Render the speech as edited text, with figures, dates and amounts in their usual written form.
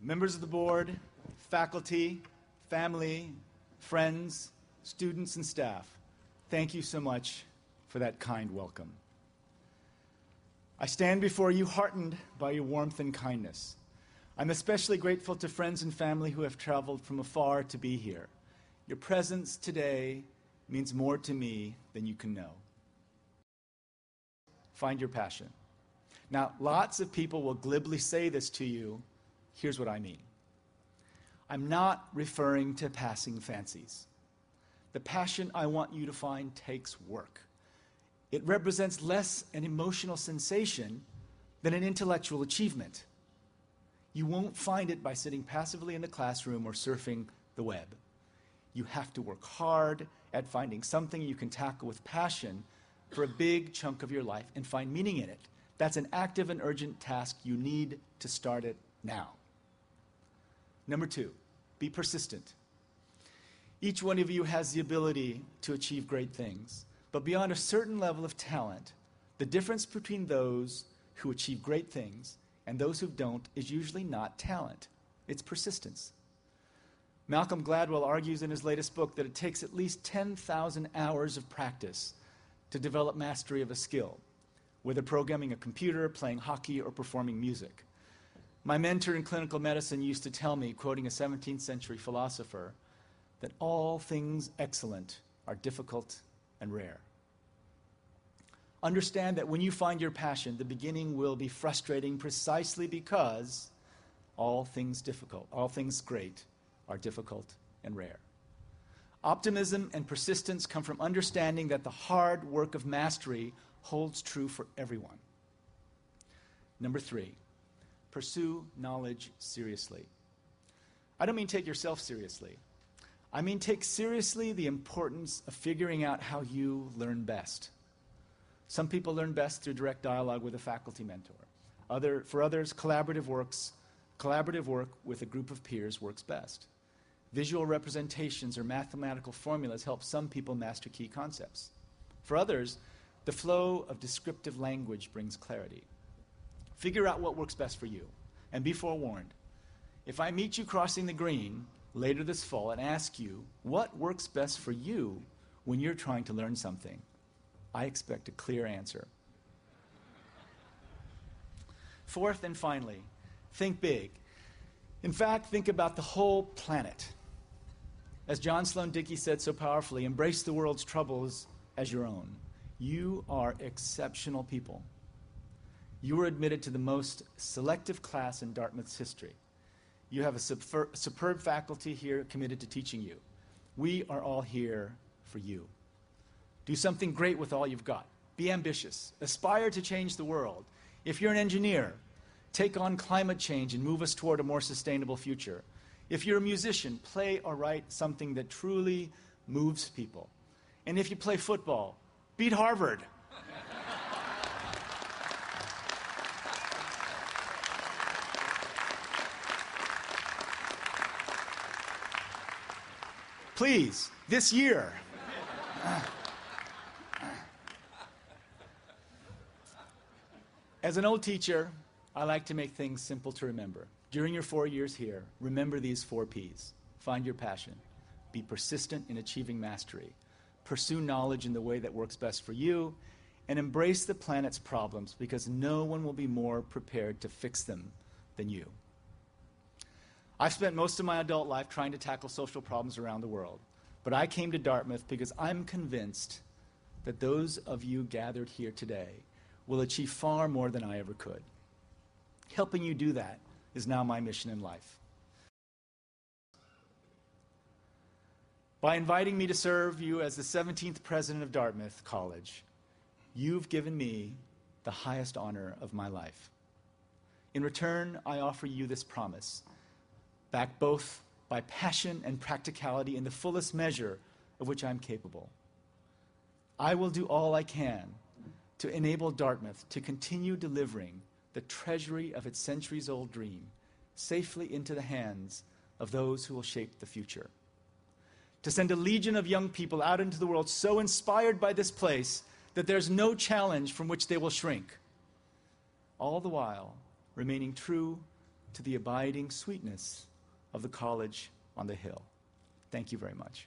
members of the board, faculty, family, friends, students, and staff, thank you so much for that kind welcome. I stand before you heartened by your warmth and kindness. I'm especially grateful to friends and family who have traveled from afar to be here. Your presence today means more to me than you can know. Find your passion. Now, lots of people will glibly say this to you. Here's what I mean. I'm not referring to passing fancies. The passion I want you to find takes work. It represents less an emotional sensation than an intellectual achievement. You won't find it by sitting passively in the classroom or surfing the web. You have to work hard at finding something you can tackle with passion for a big chunk of your life and find meaning in it. That's an active and urgent task. You need to start it now. Number 2, be persistent. Each one of you has the ability to achieve great things, but beyond a certain level of talent, the difference between those who achieve great things and those who don't is usually not talent. It's persistence. Malcolm Gladwell argues in his latest book that it takes at least 10,000 hours of practice to develop mastery of a skill, whether programming a computer, playing hockey, or performing music. My mentor in clinical medicine used to tell me, quoting a 17th century philosopher, that all things excellent are difficult and rare. Understand that when you find your passion, the beginning will be frustrating precisely because all things great are difficult and rare. Optimism and persistence come from understanding that the hard work of mastery holds true for everyone. Number 3, pursue knowledge seriously. I don't mean take yourself seriously. I mean take seriously the importance of figuring out how you learn best. Some people learn best through direct dialogue with a faculty mentor. For others, collaborative work with a group of peers works best. Visual representations or mathematical formulas help some people master key concepts. For others, the flow of descriptive language brings clarity. Figure out what works best for you, and be forewarned. If I meet you crossing the green later this fall and ask you what works best for you when you're trying to learn something, I expect a clear answer. Fourth and finally, think big. In fact, think about the whole planet. As John Sloan Dickey said so powerfully, embrace the world's troubles as your own. You are exceptional people. You were admitted to the most selective class in Dartmouth's history. You have a superb faculty here committed to teaching you. We are all here for you. Do something great with all you've got. Be ambitious. Aspire to change the world. If you're an engineer, take on climate change and move us toward a more sustainable future. If you're a musician, play or write something that truly moves people. And if you play football, beat Harvard. Please, this year. As an old teacher, I like to make things simple to remember. During your 4 years here, remember these 4 Ps. Find your passion. Be persistent in achieving mastery. Pursue knowledge in the way that works best for you. And embrace the planet's problems, because no one will be more prepared to fix them than you. I've spent most of my adult life trying to tackle social problems around the world. But I came to Dartmouth because I'm convinced that those of you gathered here today will achieve far more than I ever could. Helping you do that is now my mission in life. By inviting me to serve you as the 17th president of Dartmouth College, you've given me the highest honor of my life. In return, I offer you this promise, backed both by passion and practicality in the fullest measure of which I'm capable. I will do all I can to enable Dartmouth to continue delivering the treasury of its centuries-old dream safely into the hands of those who will shape the future. To send a legion of young people out into the world so inspired by this place that there's no challenge from which they will shrink, all the while remaining true to the abiding sweetness of the college on the hill. Thank you very much.